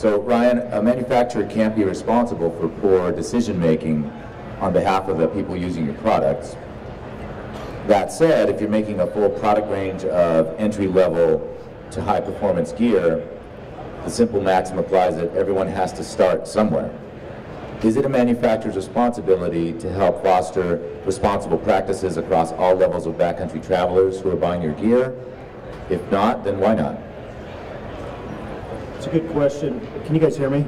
So Ryan, a manufacturer can't be responsible for poor decision-making on behalf of the people using your products. That said, if you're making a full product range of entry-level to high-performance gear, the simple maxim applies that everyone has to start somewhere. Is it a manufacturer's responsibility to help foster responsible practices across all levels of backcountry travelers who are buying your gear? If not, then why not? It's a good question. Can you guys hear me?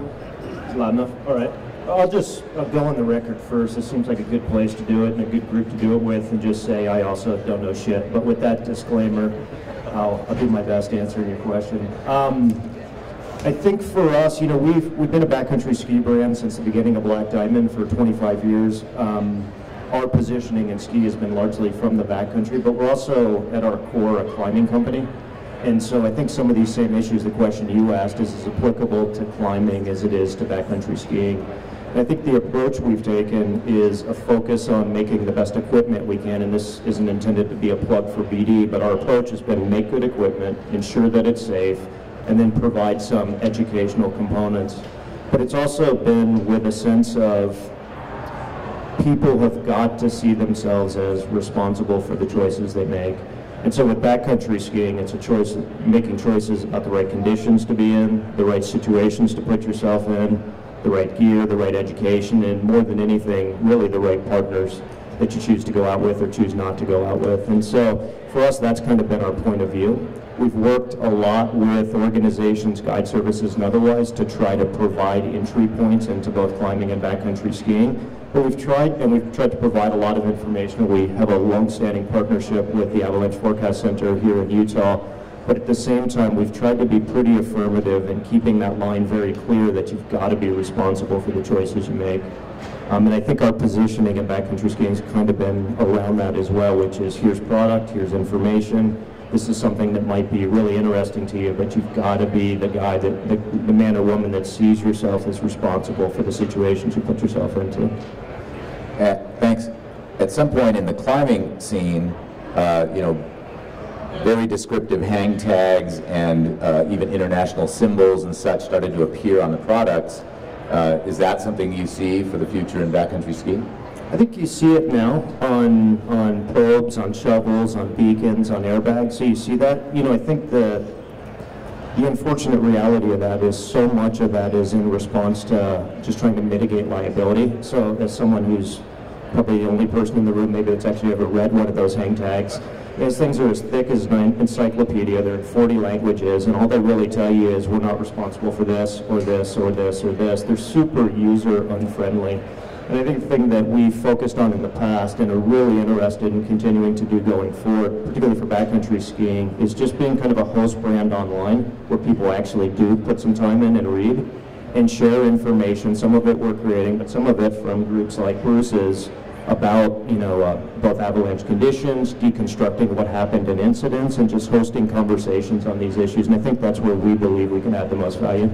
It's loud enough? All right. I'll go on the record first. This seems like a good place to do it and a good group to do it with, and just say I also don't know shit. But with that disclaimer, I'll do my best answering your question. I think for us, you know, we've been a backcountry ski brand since the beginning of Black Diamond for 25 years. Our positioning in ski has been largely from the backcountry, but we're also at our core a climbing company. And so I think some of these same issues, the question you asked, is as applicable to climbing as it is to backcountry skiing. And I think the approach we've taken is a focus on making the best equipment we can, and this isn't intended to be a plug for BD, but our approach has been make good equipment, ensure that it's safe, and then provide some educational components. But it's also been with a sense of people have got to see themselves as responsible for the choices they make. And so with backcountry skiing, it's a choice, making choices about the right conditions to be in, the right situations to put yourself in, the right gear, the right education, and more than anything, really the right partners that you choose to go out with or choose not to go out with. And so for us, that's kind of been our point of view. We've worked a lot with organizations, guide services and otherwise, to try to provide entry points into both climbing and backcountry skiing. But we've tried to provide a lot of information. We have a long-standing partnership with the Avalanche Forecast Center here in Utah. But at the same time, we've tried to be pretty affirmative in keeping that line very clear that you've got to be responsible for the choices you make. And I think our positioning in backcountry skiing has kind of been around that as well, which is here's product, here's information. This is something that might be really interesting to you, but you've got to be the guy, the man or woman that sees yourself as responsible for the situations you put yourself into. Thanks. At some point in the climbing scene, you know, very descriptive hang tags and even international symbols and such started to appear on the products. Is that something you see for the future in backcountry skiing? I think you see it now on probes, on shovels, on beacons, on airbags. So you see that. You know, I think the unfortunate reality of that is so much of that is in response to just trying to mitigate liability. So as someone who's probably the only person in the room maybe that's actually ever read one of those hang tags, those things are as thick as an encyclopedia. They're in 40 languages, and all they really tell you is we're not responsible for this or this or this or this. They're super user unfriendly. And I think the thing that we focused on in the past and are really interested in continuing to do going forward, particularly for backcountry skiing, is just being kind of a host brand online where people actually do put some time in and read and share information. Some of it we're creating, but some of it from groups like Bruce's about, you know, both avalanche conditions, deconstructing what happened in incidents, and just hosting conversations on these issues. And I think that's where we believe we can add the most value.